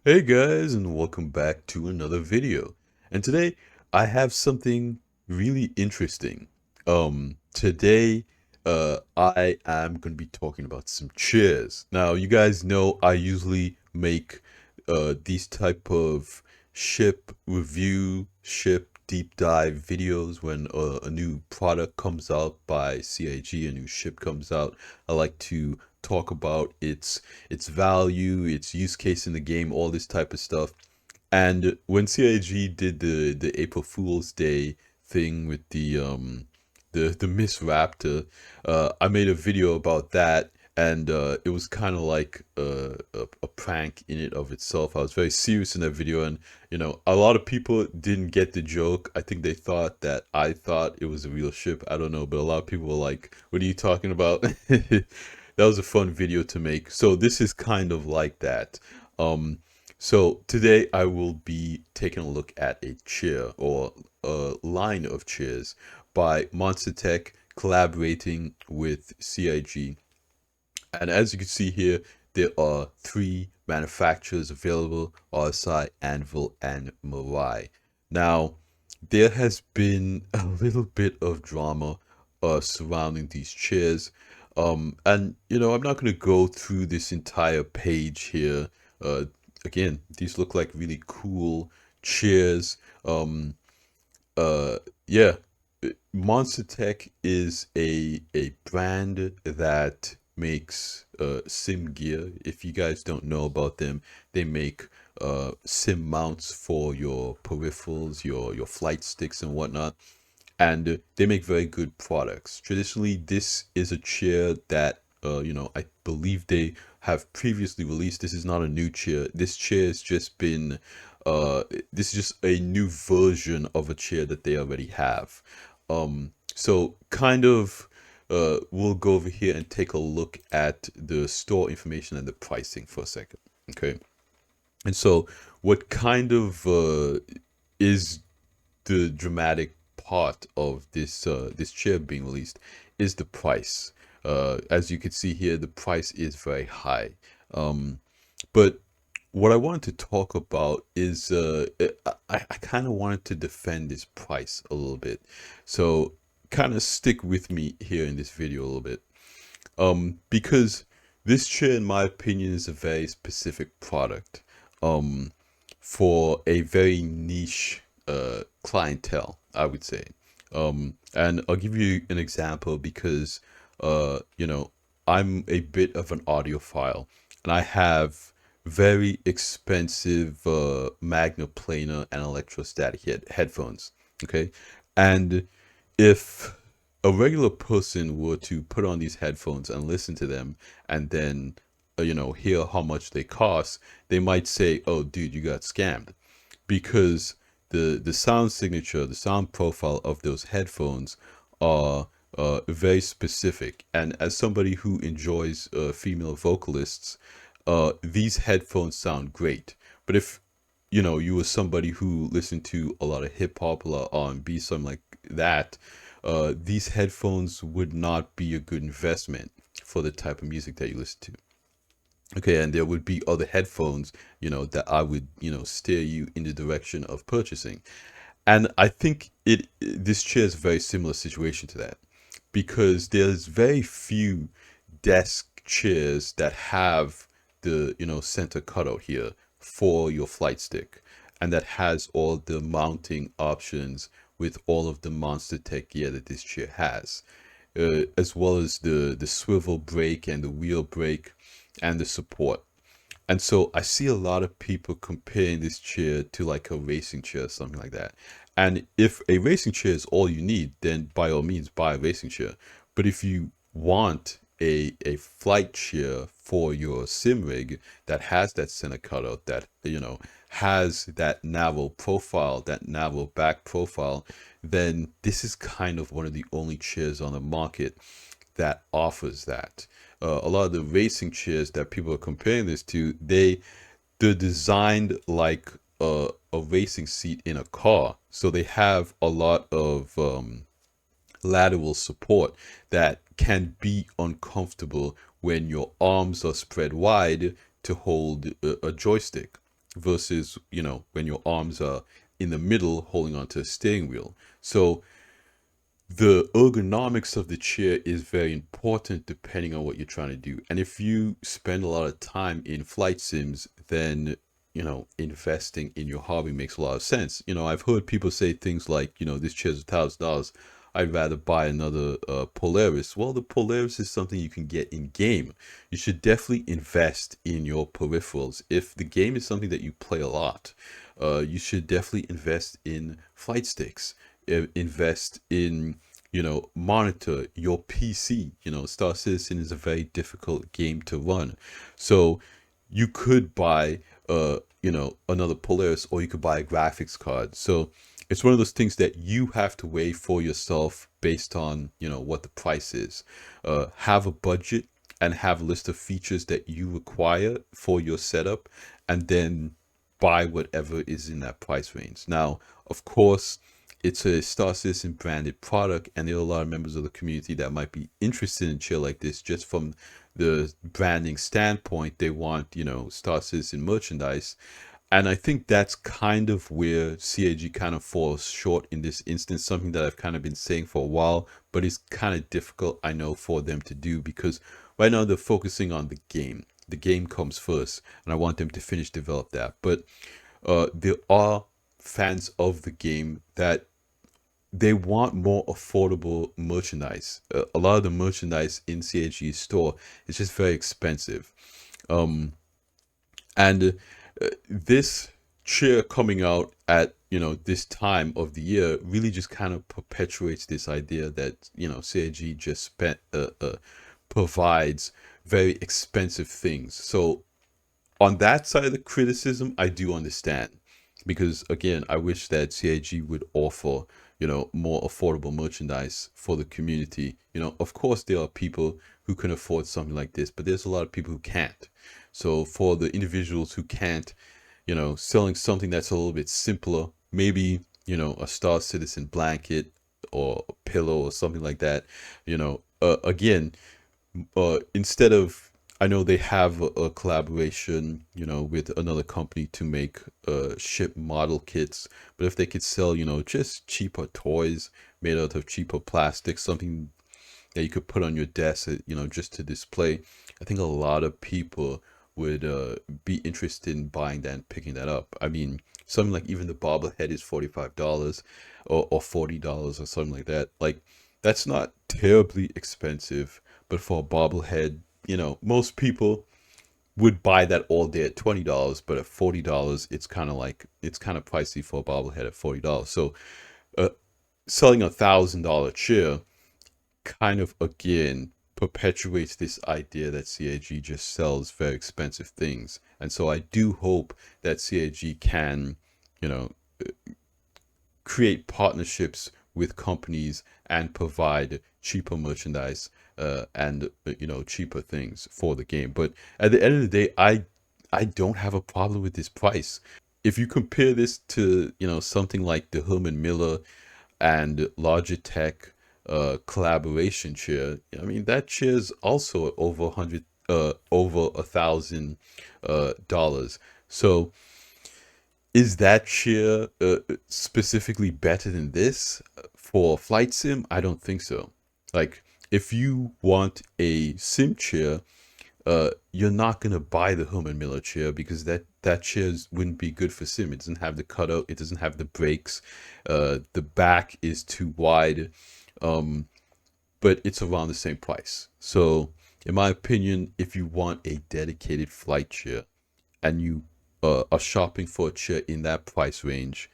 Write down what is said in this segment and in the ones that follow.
Hey guys, and welcome back to another video. And today I have something really interesting. Today I am going to be talking about some chairs. Now, you guys know I usually make these type of ship review, ship deep dive videos when a new product comes out by CIG, a new ship comes out. I like to talk about its value, its use case in the game, all this type of stuff. And when CIG did the April Fool's Day thing with the Miss Raptor, I made a video about that, and it was kind of like a prank in it of itself. I was very serious in that video, and a lot of people didn't get the joke. I think they thought that I thought it was a real ship. I don't know, but a lot of people were like, "What are you talking about?" That was a fun video to make. So this is kind of like that. Um, so today I will be taking a look at a chair or a line of chairs by Monster Tech collaborating with CIG. And as you can see here, there are three manufacturers available: RSI, Anvil, and Mirai. Now, there has been a little bit of drama surrounding these chairs. And I'm not going to go through this entire page here. Uh, Again, these look like really cool chairs. Yeah, Monster Tech is a brand that makes sim gear. If you guys don't know about them, they make sim mounts for your peripherals, your flight sticks and whatnot, and they make very good products. Traditionally, this is a chair that I believe they have previously released. This is not a new chair. This chair has just been this is just a new version of a chair that they already have. So kind of we'll go over here and take a look at the store information and the pricing for a second. Okay. And so what kind of is the dramatic part of this chair being released is the price. As you can see here, the price is very high. But what I wanted to talk about is I kind of wanted to defend this price a little bit. So kind of stick with me here in this video a little bit. Because this chair, in my opinion, is a very specific product. Um, for a very niche clientele, I would say. And I'll give you an example because, I'm a bit of an audiophile and I have very expensive magnaplanar and electrostatic headphones. Okay. And if a regular person were to put on these headphones and listen to them and then hear how much they cost, they might say, "Oh dude, you got scammed," because the sound signature, the sound profile of those headphones are very specific. And as somebody who enjoys female vocalists, these headphones sound great. But if you were somebody who listened to a lot of hip hop, a lot of R&B, something like that, these headphones would not be a good investment for the type of music that you listen to. Okay, and there would be other headphones, that I would, steer you in the direction of purchasing. And I think this chair is a very similar situation to that because there's very few desk chairs that have the, center cutout here for your flight stick and that has all the mounting options with all of the Monster Tech gear that this chair has, as well as the swivel brake and the wheel brake and the support. And so I see a lot of people comparing this chair to like a racing chair or something like that. And if a racing chair is all you need, then by all means buy a racing chair. But if you want a flight chair for your sim rig that has that center cutout, that has that narrow profile, that narrow back profile, then this is kind of one of the only chairs on the market that offers that. A lot of the racing chairs that people are comparing this to, they're designed like a racing seat in a car, so they have a lot of lateral support that can be uncomfortable when your arms are spread wide to hold a joystick. versus, when your arms are in the middle holding onto a steering wheel. So the ergonomics of the chair is very important depending on what you're trying to do. And if you spend a lot of time in flight sims, then, investing in your hobby makes a lot of sense. I've heard people say things like, this chair's $1,000. I'd rather buy another Polaris. Well, the Polaris is something you can get in game. You should definitely invest in your peripherals. If the game is something that you play a lot, you should definitely invest in flight sticks, invest in, monitor your PC. Star Citizen is a very difficult game to run. So you could buy, another Polaris, or you could buy a graphics card. So it's one of those things that you have to weigh for yourself based on, what the price is. Have a budget and have a list of features that you require for your setup, and then buy whatever is in that price range. Now, of course, it's a Star Citizen branded product, and there are a lot of members of the community that might be interested in chill like this just from the branding standpoint. They want, Star Citizen merchandise. And I think that's kind of where CAG kind of falls short in this instance, something that I've kind of been saying for a while, but it's kind of difficult, I know, for them to do, because right now they're focusing on the game. The game comes first, and I want them to finish develop that. But there are fans of the game that they want more affordable merchandise. A lot of the merchandise in CAG's store is just very expensive. Um, and this chair coming out at, this time of the year really just kind of perpetuates this idea that, CAG just provides very expensive things. So on that side of the criticism, I do understand, because again, I wish that CAG would offer, more affordable merchandise for the community. Of course, there are people who can afford something like this, but there's a lot of people who can't. So for the individuals who can't, selling something that's a little bit simpler, maybe, a Star Citizen blanket or a pillow or something like that, again, instead of, I know they have a collaboration, with another company to make ship model kits, but if they could sell, just cheaper toys made out of cheaper plastic, something that you could put on your desk, just to display, I think a lot of people would be interested in buying that and picking that up. I mean, something like even the bobblehead is $45 or $40 or something like that. Like, that's not terribly expensive, but for a bobblehead, most people would buy that all day at $20, but at $40, it's kind of pricey for a bobblehead at $40. So, uh, selling $1,000 chair kind of again perpetuates this idea that CAG just sells very expensive things. And so I do hope that CAG can, you know, create partnerships with companies and provide cheaper merchandise, and cheaper things for the game. But at the end of the day, I don't have a problem with this price. If you compare this to something like the Herman Miller and Logitech collaboration chair, I mean that chair is also over $1,000. So is that chair specifically better than this for flight sim? I don't think so. Like, if you want a sim chair, you're not gonna buy the Herman Miller chair, because that chair wouldn't be good for sim. It doesn't have the cutout. It doesn't have the brakes. The back is too wide. But it's around the same price. So, in my opinion, if you want a dedicated flight chair and you are shopping for a chair in that price range,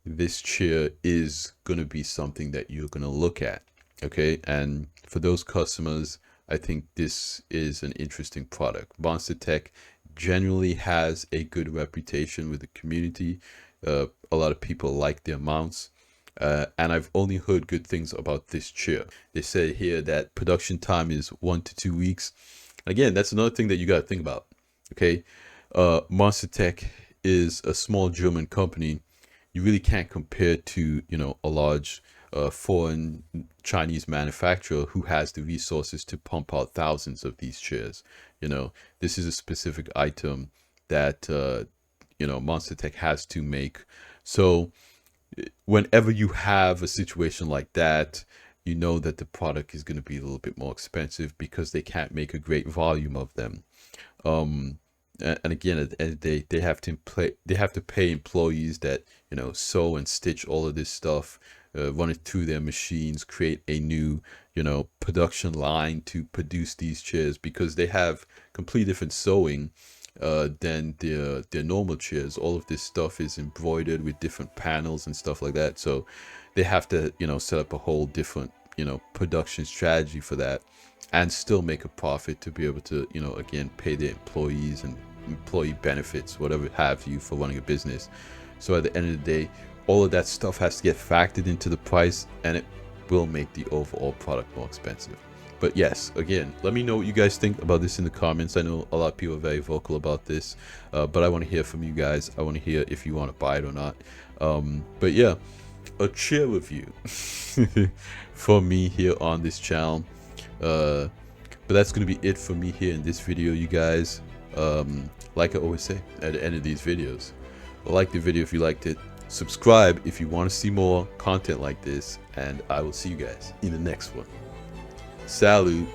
this chair is going to be something that you're going to look at. Okay. And for those customers, I think this is an interesting product. Monster Tech generally has a good reputation with the community. A lot of people like their mounts. And I've only heard good things about this chair. They say here that production time is 1 to 2 weeks. Again, that's another thing that you got to think about. Okay. Monster Tech is a small German company. You really can't compare to, a large foreign Chinese manufacturer who has the resources to pump out thousands of these chairs. This is a specific item that Monster Tech has to make. So whenever you have a situation like that, you know that the product is going to be a little bit more expensive because they can't make a great volume of them. And again, at the end of the day, they have to pay employees that sew and stitch all of this stuff, run it through their machines, create a new production line to produce these chairs, because they have completely different sewing than their normal chairs. All of this stuff is embroidered with different panels and stuff like that. So they have to set up a whole different production strategy for that, and still make a profit to be able to again pay their employees and employee benefits, whatever have you, for running a business. So at the end of the day, all of that stuff has to get factored into the price, and it will make the overall product more expensive. But yes, again, let me know what you guys think about this in the comments. I know a lot of people are very vocal about this, but I want to hear from you guys. I want to hear if you want to buy it or not. But yeah, a chair review for me here on this channel. But that's going to be it for me here in this video, you guys. Like I always say at the end of these videos, like the video if you liked it, subscribe if you want to see more content like this, and I will see you guys in the next one. Salute.